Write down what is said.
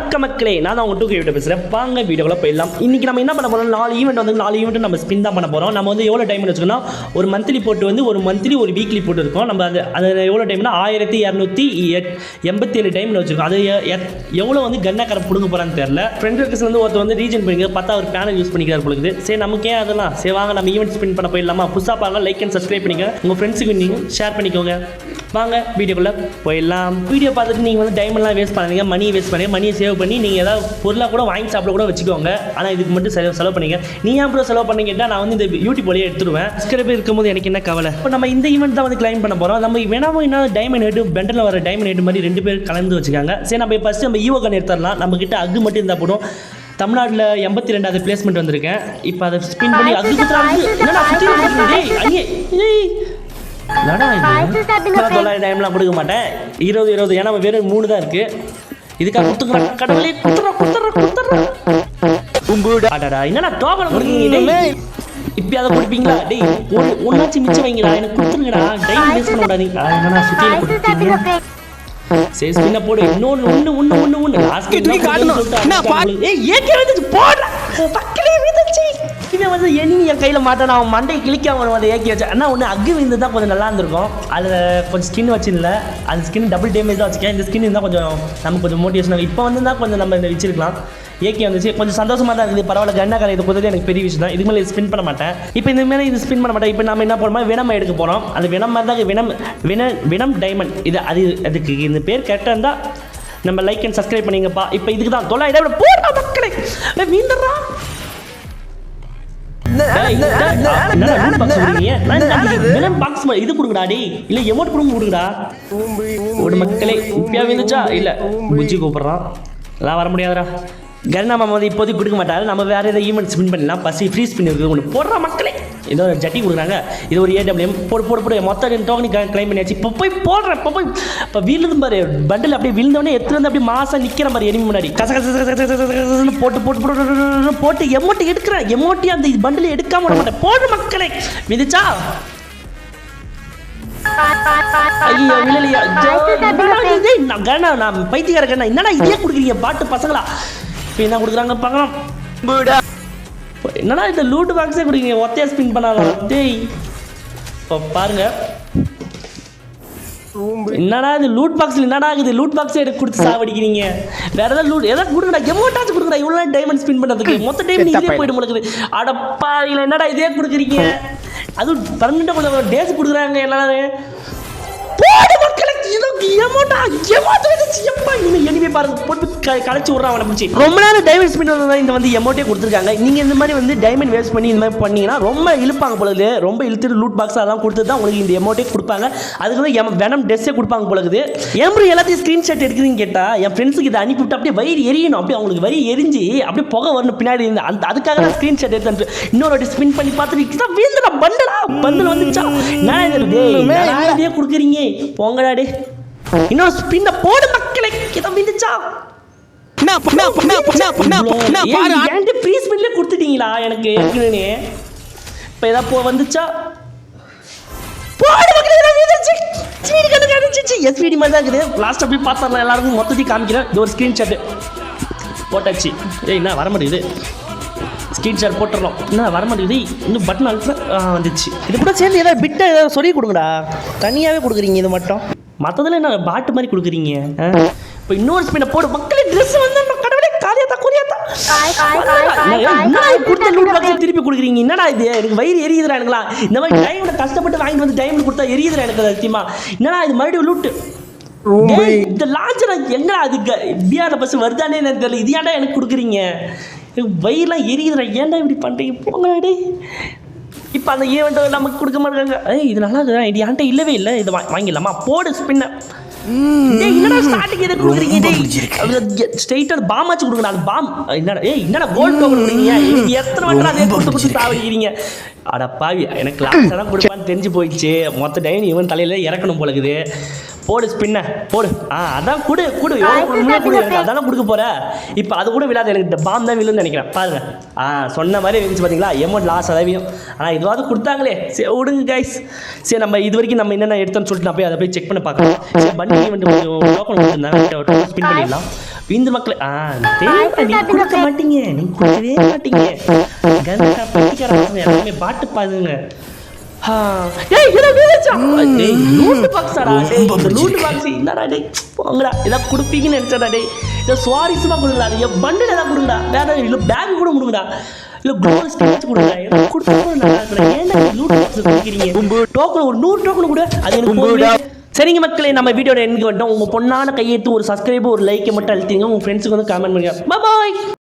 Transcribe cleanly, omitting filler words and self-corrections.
வணக்க மக்களே, நான் தான் உங்கள் 2K வீடியோ பேசுகிறேன். வாங்க வீடியோக்குள்ள போயிடலாம். இன்றைக்கி நம்ம என்ன பண்ண போகிறோம், 4 ஈவெண்ட் வந்து 4 ஈவெண்ட்டு நம்ம ஸ்பின் தான் பண்ண போகிறோம். நம்ம வந்து எவ்வளோ டைம் வச்சுக்கோன்னா, ஒரு மந்த்லி போட்டு வந்து ஒரு மந்த்லி ஒரு வீக்லி போட்டு இருக்கோம். நம்ம அது எவ்வளோ டைம்னா 1287 டைமில் வச்சுருக்கோம். அது எவ்வளோ வந்து கன்னாக்கார பிடுங்க போகிறான்னு தெரியல. ஃப்ரெண்ட் ரிக்வெஸ்ட் வந்து ஒருத்தர் வந்து ரீஜன் பண்ணிக்க பார்த்தா ஒரு பேனல் யூஸ் பண்ணிக்கிறார் பொழுது. சரி நமக்கு ஏன் அதெல்லாம், சரி வாங்க நம்ம ஈவெண்ட் ஸ்பின் பண்ண போயிடலாமா. புதுசாக பாருங்க, லைக் அண்ட் சப்ஸ்கிரைப் பண்ணிக்க, உங்கள் ஃப்ரெண்ட்ஸுக்கு நீங்கள் ஷேர் பண்ணிக்கோங்க. வாங்க வீடியோக்குள்ளே போயிடலாம். வீடியோ பார்த்துட்டு நீங்கள் வந்து டைமெல்லாம் வேஸ்ட் பண்ணாதீங்க, மணி வேஸ்ட் பண்ணுங்க. மணியை சேவ் பண்ணி நீங்கள் ஏதாவது பொருளாக கூட வாங்கி சாப்பிட கூட வச்சுக்கோங்க. ஆனால் இதுக்கு மட்டும் செலவு பண்ணிங்க. நீங்கள் ஏன் செலவு பண்ணிக்கிட்டால் நான் வந்து இந்த யூடியூப் வழியாக எடுத்துருவேன். சப்ஸ்கிரைப் இருக்கும்போது எனக்கு என்ன கவலை. இப்போ நம்ம இந்த ஈவெண்ட் தான் வந்து கிளைம் பண்ண போகிறோம். நம்ம வேணாமோ என்ன டைமண்ட் ஹெட் பெண்டரில் வர டைமண்ட் ஹெட் மாதிரி 2 பேர் கலந்து வச்சுக்காங்க. சரி நம்ம ஃபஸ்ட்டு நம்ம ஈவோ கன் எடுத்துடலாம். நம்மக்கிட்ட அக்கு மட்டும் இருந்தால் போடும். தமிழ்நாட்டில் 82வது பிளேஸ்மெண்ட் வந்திருக்கேன். இப்போ அதை ஸ்பின் பண்ணி அக்கு டைம்லாம் கொடுக்க மாட்டேன். 20 ஏன்னா வெறும் 3 தான் இருக்கு. இதுக்காக கொடுத்துக்கிறேன். கடவுளே குத்துறா என்னடா டோக்கன் கொடுக்கீங்க. இப்போ அதை கொடுப்பீங்களா? டேய் ஒன்னாச்சும் மிச்சம் வைங்களா, எனக்கு கொடுத்துருங்கடா. டைம் வேஸ்ட் பண்ண விடாதீங்க. என்னடா சுத்தியில கொடுத்தீங்க. சரி ஸ்பின்ன போடு. இன்னொன்னு லாஸ்ட் இவன் வந்து எனிமி என் கையில் மாட்டான். அவன் மண்டையை கிளிக்காம அதை ஏக்கி வச்சேன். ஆனால் ஒன்று அக்கு விந்து தான் கொஞ்சம் நல்லா இருந்திருக்கும். அதில் கொஞ்சம் ஸ்கின் வச்சுல, அந்த ஸ்கின் டபுள் டேமேஜ் தான் வச்சுக்கேன். இந்த ஸ்கின் இருந்தால் கொஞ்சம் நமக்கு கொஞ்சம் மோட்டிவேஷன். இப்போ வந்து தான் கொஞ்சம் நம்ம இந்த வச்சிருக்கலாம். ஏக்கி வந்துச்சு, கொஞ்சம் சந்தோஷமாக தான் இருக்குது. பரவாயில்ல, கண்ணாக்கார இது கொடுத்தது எனக்கு பெரிய விஷயம் தான். இதுக்கு மேலே ஸ்பின் பண்ண மாட்டேன். இப்போ இந்த மாதிரி இது ஸ்பின் பண்ண மாட்டேன். இப்போ நம்ம என்ன பண்ணுறோம், வினம் எடுக்க போகிறோம். அது வினம் மாதிரி தான், வினம் டைமண்ட். இது அதுக்கு இந்த பேர் கரெக்டாக இருந்தால் நம்ம லைக் அண்ட் சப்ஸ்கிரைப் பண்ணிங்கப்பா. இப்போ இதுக்கு தான் 900 போடுறா மக்களை மீண்டுறா. இது கொடுங்கடா. டே இல்ல எமோட் கொடுங்கடா. ஒரு மக்களே இப்பயா வந்துச்சா இல்ல புஜ்ஜி கூப்பிடுறான். எல்லாம் வர முடியாதுடா. கர்ணா மாமா வந்து இப்போதைக்கு கொடுக்க மாட்டாரு. நம்ம வேற ஏதாவது ஈவெண்ட் ஸ்பின் பண்ணலாம். பசி ஃப்ரீ ஸ்பின் இருக்கு ஒன்று போடுற மக்களே. ஏதோ ஒரு ஜட்டி கொடுக்குறாங்க. இது ஒரு AWM போடு மொத்தம் டோக்கன் கிளைம் பண்ணியாச்சு. இப்போ போய் போடுறேன். இப்போ வீழுது பாரு பண்டில். அப்படியே விழுந்தவொடனே எடுத்துட்டு வந்து அப்படியே மாசம் நிற்கிற மாதிரி எனிமி முன்னாடி போட்டு எமோட்டி எடுக்கிறேன். எமோட்டி அந்த பண்டில் எடுக்காம விட மாட்டேன். போடு மக்களே மிதிச்சா. ஐயோ விழலையா. நான் பைத்தியக்கார கண்ணா. என்னடா இதே கொடுக்குறீங்க பாட்டு பசங்களா. இப்போ என்ன கொடுக்குறாங்க பார்க்கலாம். என்னடா இந்த லூட் பாக்ஸே கொடுங்க. ஒத்தையா ஸ்பின் பண்ணாலும் டேய் இப்போ பாருங்க. என்னடா இது லூட் பாக்ஸில் என்னடா ஆகுது. லூட் பாக்ஸே எடுத்து கொடுத்து சாவடிக்கிறீங்க. வேற ஏதாவது லூட் ஏதாவது கொடுங்கடா. எமோட்டாச்சும் கொடுக்குறா. இவ்வளோ டைமண்ட் ஸ்பின் பண்ணுறதுக்கு மொத்த டைம் இதே போயிட்டு முழுக்குது. அடப்பா இல்லை என்னடா இதே கொடுக்குறீங்க. அதுவும் 12 டேஸ் கொடுக்குறாங்க எல்லாரும். ரொம்ப நேரம் டைமண்ட் ஸ்பின் இந்த வந்து எமோட்டே கொடுத்துருக்காங்க. நீங்க இந்த மாதிரி வந்து டைமண்ட் வேஸ்ட் பண்ணி இந்த மாதிரி பண்ணீங்கன்னா ரொம்ப இழுப்பாங்க போலது. ரொம்ப இழுத்துட்டு லூட் பாக்ஸ் அதெல்லாம் கொடுத்து தான் உங்களுக்கு இந்த எமோட்டே கொடுப்பாங்க. அதுக்கு வந்து வெனம் ட்ரெஸ்ஸே கொடுப்பாங்க போலது. ஏன் எல்லாத்தையும் ஸ்கிரீன்ஷாட் எடுக்குதுன்னு கேட்டா என் ஃப்ரெண்ட்ஸுக்கு இதை அனுப்பிவிட்டு அப்படியே வயிறு எரியணும். அப்படியே அவங்களுக்கு வயிறு எரிஞ்சு அப்படியே புகை வரணும் பின்னாடி இருந்து. அதுக்காக தான் ஸ்கிரீன்ஷாட் எடுத்து இன்னொரு வாட்டி ஸ்பின் பண்ணி பார்த்துட்டு வீழ்ந்துடா பண்டல் வந்துச்சா. நான் இதே கொடுக்குறீங்க போங்கடாடே. இன்னொரு ஸ்பின்ன போடு மக்களே. இதை மிதிச்சா ஃப்ரீ ஸ்பின்ல கொடுத்துட்டீங்களா எனக்கு ஏற்கனவே. இப்போ ஏதாவது வந்துச்சா போடு மக்களே. எஸ்பிடி மாதிரி தான் இருக்குது. லாஸ்ட்டாக போய் பார்த்தா எல்லாருக்கும் மொத்தத்தையும் காமிக்கிறேன். இது ஒரு ஸ்க்ரீன்ஷாட் போட்டாச்சு. என்ன வர மாட்டேங்குது. ஸ்க்ரீன்ஷாட் போட்டுடலாம். என்ன வர மாட்டேங்குது. இன்னும் பட்டன் அழுத்த வந்துச்சு. இது கூட சேர்ந்து ஏதாவது பிட்டை ஏதாவது சொல்லி கொடுங்கடா. தனியாகவே கொடுக்குறீங்க இது மட்டும். மற்றதில் என்ன பாட்டு மாதிரி கொடுக்குறீங்க. இப்போ இன்னொரு ஸ்பின்னை போடு மக்களே. ட்ரெஸ் வந்து கடவுளே காலியாத்தா கொடுத்த லூட் பாக்ஸ் திருப்பி கொடுக்குறீங்க. என்னடா இது எனக்கு வயிறு எரியுதுடா. எனக்குலா இந்த மாதிரி டைமோட கஷ்டப்பட்டு வாங்கிட்டு வந்து டைமண்ட் கொடுத்தா எரியுதுடா எனக்கு சத்தியமா. என்னடா இது மறுபடியும் லூட்டு. இந்த லான்ச்சர் எங்கடா அதுக்கு பிஆர் பஸ் வருதானே எனக்கு தெரியல. இது ஏன்டா எனக்கு கொடுக்குறீங்க. வயிறுலாம் எரியுதுடா. ஏன்டா இப்படி பண்ணுறீங்க போங்கடா. இப்போ அந்த ஈவெண்ட்டை நமக்கு கொடுக்க மாட்டாங்க. இது நல்லா இருக்குதா. இது என்கிட்ட இல்லவே இல்லை. இதை வாங்கிடலாமா போடு ஸ்பின்ன. என்னடா ஸ்டார்டிங் எதை கொடுக்குறீங்க. ஸ்ட்ரெயிட்டாக பாமாச்சு கொடுங்கடா. அந்த பாம் என்னடா கோல்டு டோக்கன் கொடுக்குறீங்க. எத்தனை மட்டும் அதே கொடுத்து சாவடிக்கிறீங்க. அடப்பாவி எனக்கு லாஸ்ட் தான் கொடுப்பான்னு தெரிஞ்சு போயிடுச்சு. மொத்த டைம் இவன் தலையில் இறக்கணும் போலக்குது. போடு ஸ்பின்ன போடு. அதான் கொடு அதான கொடுக்க போற. இப்போ அது கூட விழாது. எனக்கு இந்த பாம் தான் விழுன்னு நினைக்கிறேன். பாருங்க சொன்ன மாதிரி இருந்துச்சு பார்த்தீங்களா. எமௌண்ட் லாஸ் அதாவையும். ஆனால் இதுவாது கொடுத்தாங்களே. சரி விடுங்க கைஸ். சரி நம்ம இது வரைக்கும் நம்ம என்னென்ன எடுத்தோன்னு சொல்லிட்டு நான் போய் அதை போய் செக் பண்ண பார்க்கலாம். சரி பண்டி வந்து கொஞ்சம் டோக்கன் கொடுத்துருந்தாங்க. ஸ்பின் பண்ணிடலாம். இந்த மக்களே நீ கொடுக்க மாட்டீங்க, நீ கொடுக்கவே மாட்டீங்க. கன்கா பட்டிக்காரங்க எல்லாமே பாட்டு பாருங்க. ஏய் என்ன வேச்சா டேய் லூட் பாக்ஸ்டா டேய் இந்த லூட் பாக்ஸ் என்னடா டேய் போங்கடா இத குடுப்பீங்கன்னு நினைச்சடா டேய் இத சுவாரஸ்யமா கொடுங்கடா நீ பண்டில் ஏதா கொடுங்கடா வேற இல்ல பேக் கூட கொடுங்கடா இல்ல குளோபல் ஸ்டேஜ் கொடுங்கடா ஏதோ கொடுத்தா நல்லா இருக்குடா ஏன்டா லூட் பாக்ஸ் கொடுக்கறீங்க டோக்கன் ஒரு 100 டோக்கன் கூட அது எனக்கு போடுடா. சரிங்க மக்களே நம்ம வீடியோட எண்டுக்கு வந்துட்டோம். உங்க பொண்ணான கையெழுத்து ஒரு சப்ஸ்கிரைப் ஒரு லைக் மட்டும் அழுத்திங்க, உங்க ஃப்ரெண்ட்ஸ்க்கு வந்து கமெண்ட் பண்ணுங்க. Bye by.